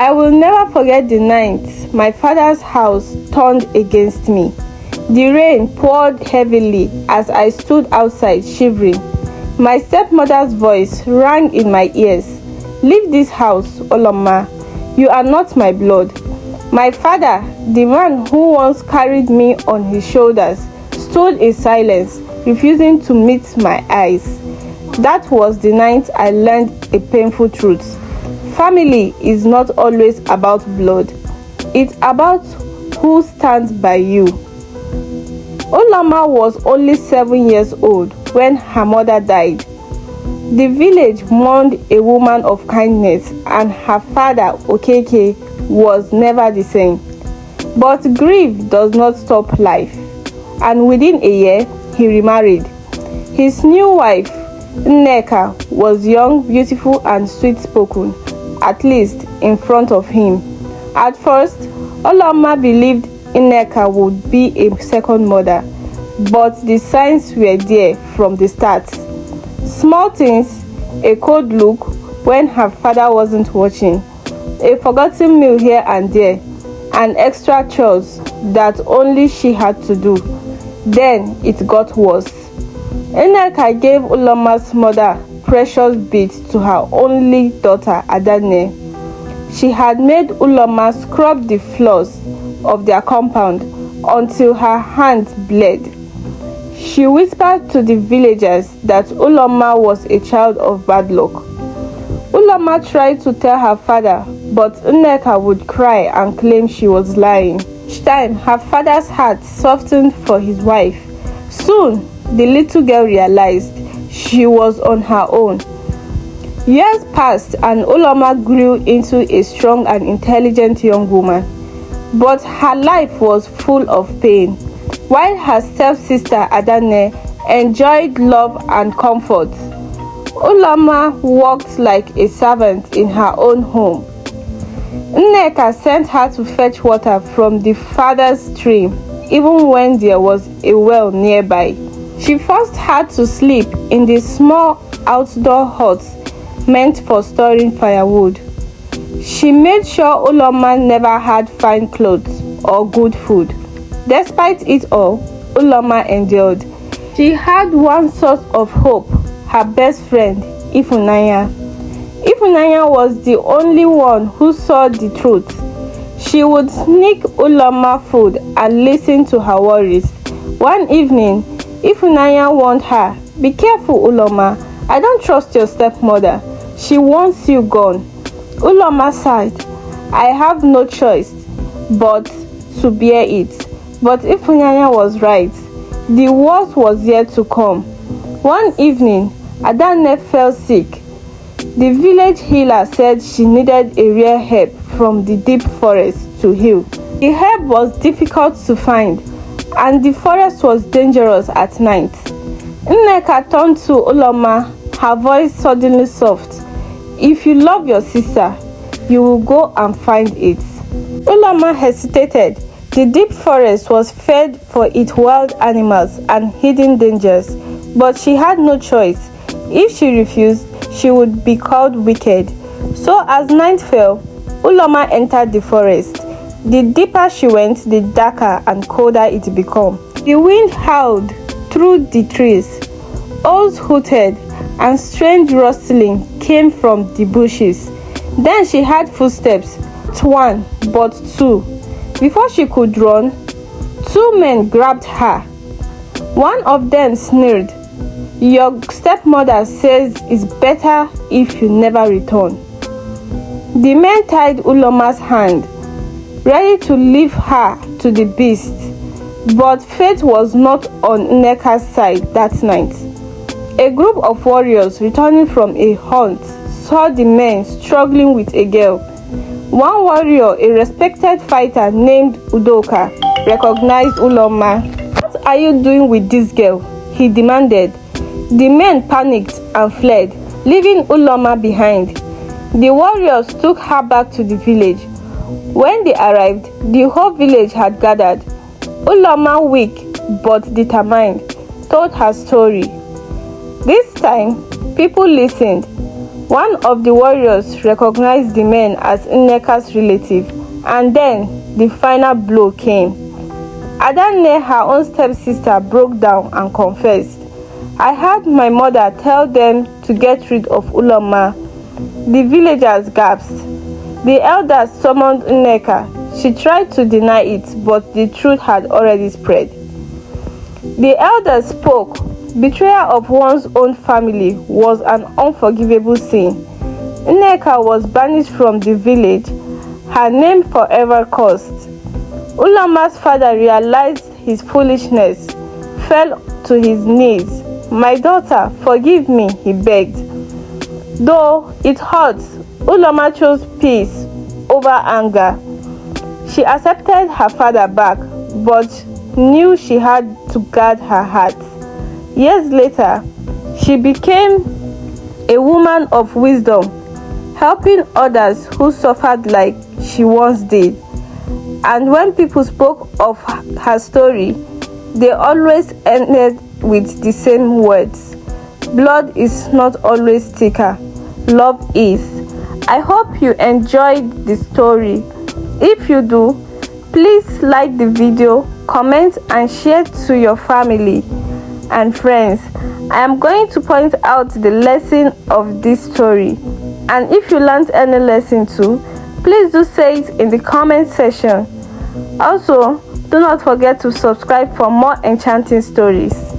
I will never forget the night my father's house turned against me. The rain poured heavily as I stood outside shivering. My stepmother's voice rang in my ears. "Leave this house, Olamma. You are not my blood." My father, the man who once carried me on his shoulders, stood in silence, refusing to meet my eyes. That was the night I learned a painful truth. Family is not always about blood. It's about who stands by you. Olamma was only 7 years old when her mother died. The village mourned a woman of kindness, and her father, Okeke, was never the same. But grief does not stop life, and within a year, he remarried. His new wife, Nneka, was young, beautiful, and sweet-spoken, at least in front of him. At first, Olamma believed Nneka would be a second mother, but the signs were there from the start. Small things, a cold look when her father wasn't watching, a forgotten meal here and there, and extra chores that only she had to do. Then it got worse. Nneka gave Olamma's mother precious beads to her only daughter, Adanne. She had made Olamma scrub the floors of their compound until her hands bled. She whispered to the villagers that Olamma was a child of bad luck. Olamma tried to tell her father, but Nneka would cry and claim she was lying. Each time, her father's heart softened for his wife. Soon, the little girl realized she was on her own. Years passed and Olamma grew into a strong and intelligent young woman. But her life was full of pain. While her stepsister Adanne enjoyed love and comfort, Olamma worked like a servant in her own home. Nneka sent her to fetch water from the father's stream, even when there was a well nearby. She forced her to sleep in the small outdoor hut meant for storing firewood. She made sure Olamma never had fine clothes or good food. Despite it all, Olamma endured. She had one source of hope, her best friend, Ifunanya. Ifunanya was the only one who saw the truth. She would sneak Olamma food and listen to her worries. One evening, Ifunanya warned her, "Be careful, Olamma. I don't trust your stepmother. She wants you gone." Olamma sighed. "I have no choice but to bear it." But Ifunanya was right. The worst was yet to come. One evening, Adanne fell sick. The village healer said she needed a rare herb from the deep forest to heal. The herb was difficult to find, and the forest was dangerous at night. Nneka turned to Olamma, her voice suddenly soft. "If you love your sister, you will go and find it." Olamma hesitated. The deep forest was fed for its wild animals and hidden dangers, but she had no choice. If she refused, she would be called wicked. So as night fell, Olamma entered the forest. The deeper she went, the darker and colder it became. The wind howled through the trees. Owls hooted, and strange rustling came from the bushes. Then she heard footsteps, not one, but two. Before she could run, two men grabbed her. One of them sneered, "Your stepmother says it's better if you never return." The men tied Olamma's hand, ready to leave her to the beast. But fate was not on Nneka's side that night. A group of warriors returning from a hunt saw the men struggling with a girl. One warrior, a respected fighter named Udoka, recognized Olamma. "What are you doing with this girl?" he demanded. The men panicked and fled, leaving Olamma behind. The warriors took her back to the village. When they arrived, the whole village had gathered. Olamma, weak but determined, told her story. This time, people listened. One of the warriors recognized the men as Nneka's relative, and then the final blow came. Adanne, her own stepsister, broke down and confessed. I heard my mother tell them to get rid of Olamma. The villagers gasped. The elders summoned Nneka. She tried to deny it, but the truth had already spread. The elders spoke. Betrayal of one's own family was an unforgivable sin. Nneka was banished from the village, her name forever cursed. Olamma's father realized his foolishness, fell to his knees. My daughter, forgive me, he begged. Though it hurts, Olamma chose peace over anger. She accepted her father back, but knew she had to guard her heart. Years later, she became a woman of wisdom, helping others who suffered like she once did. And when people spoke of her story, they always ended with the same words. Blood is not always thicker. Love is. I hope you enjoyed the story. If you do, please like the video, comment and share to your family and friends. I am going to point out the lesson of this story. And if you learned any lesson too, please do say it in the comment section. Also, do not forget to subscribe for more enchanting stories.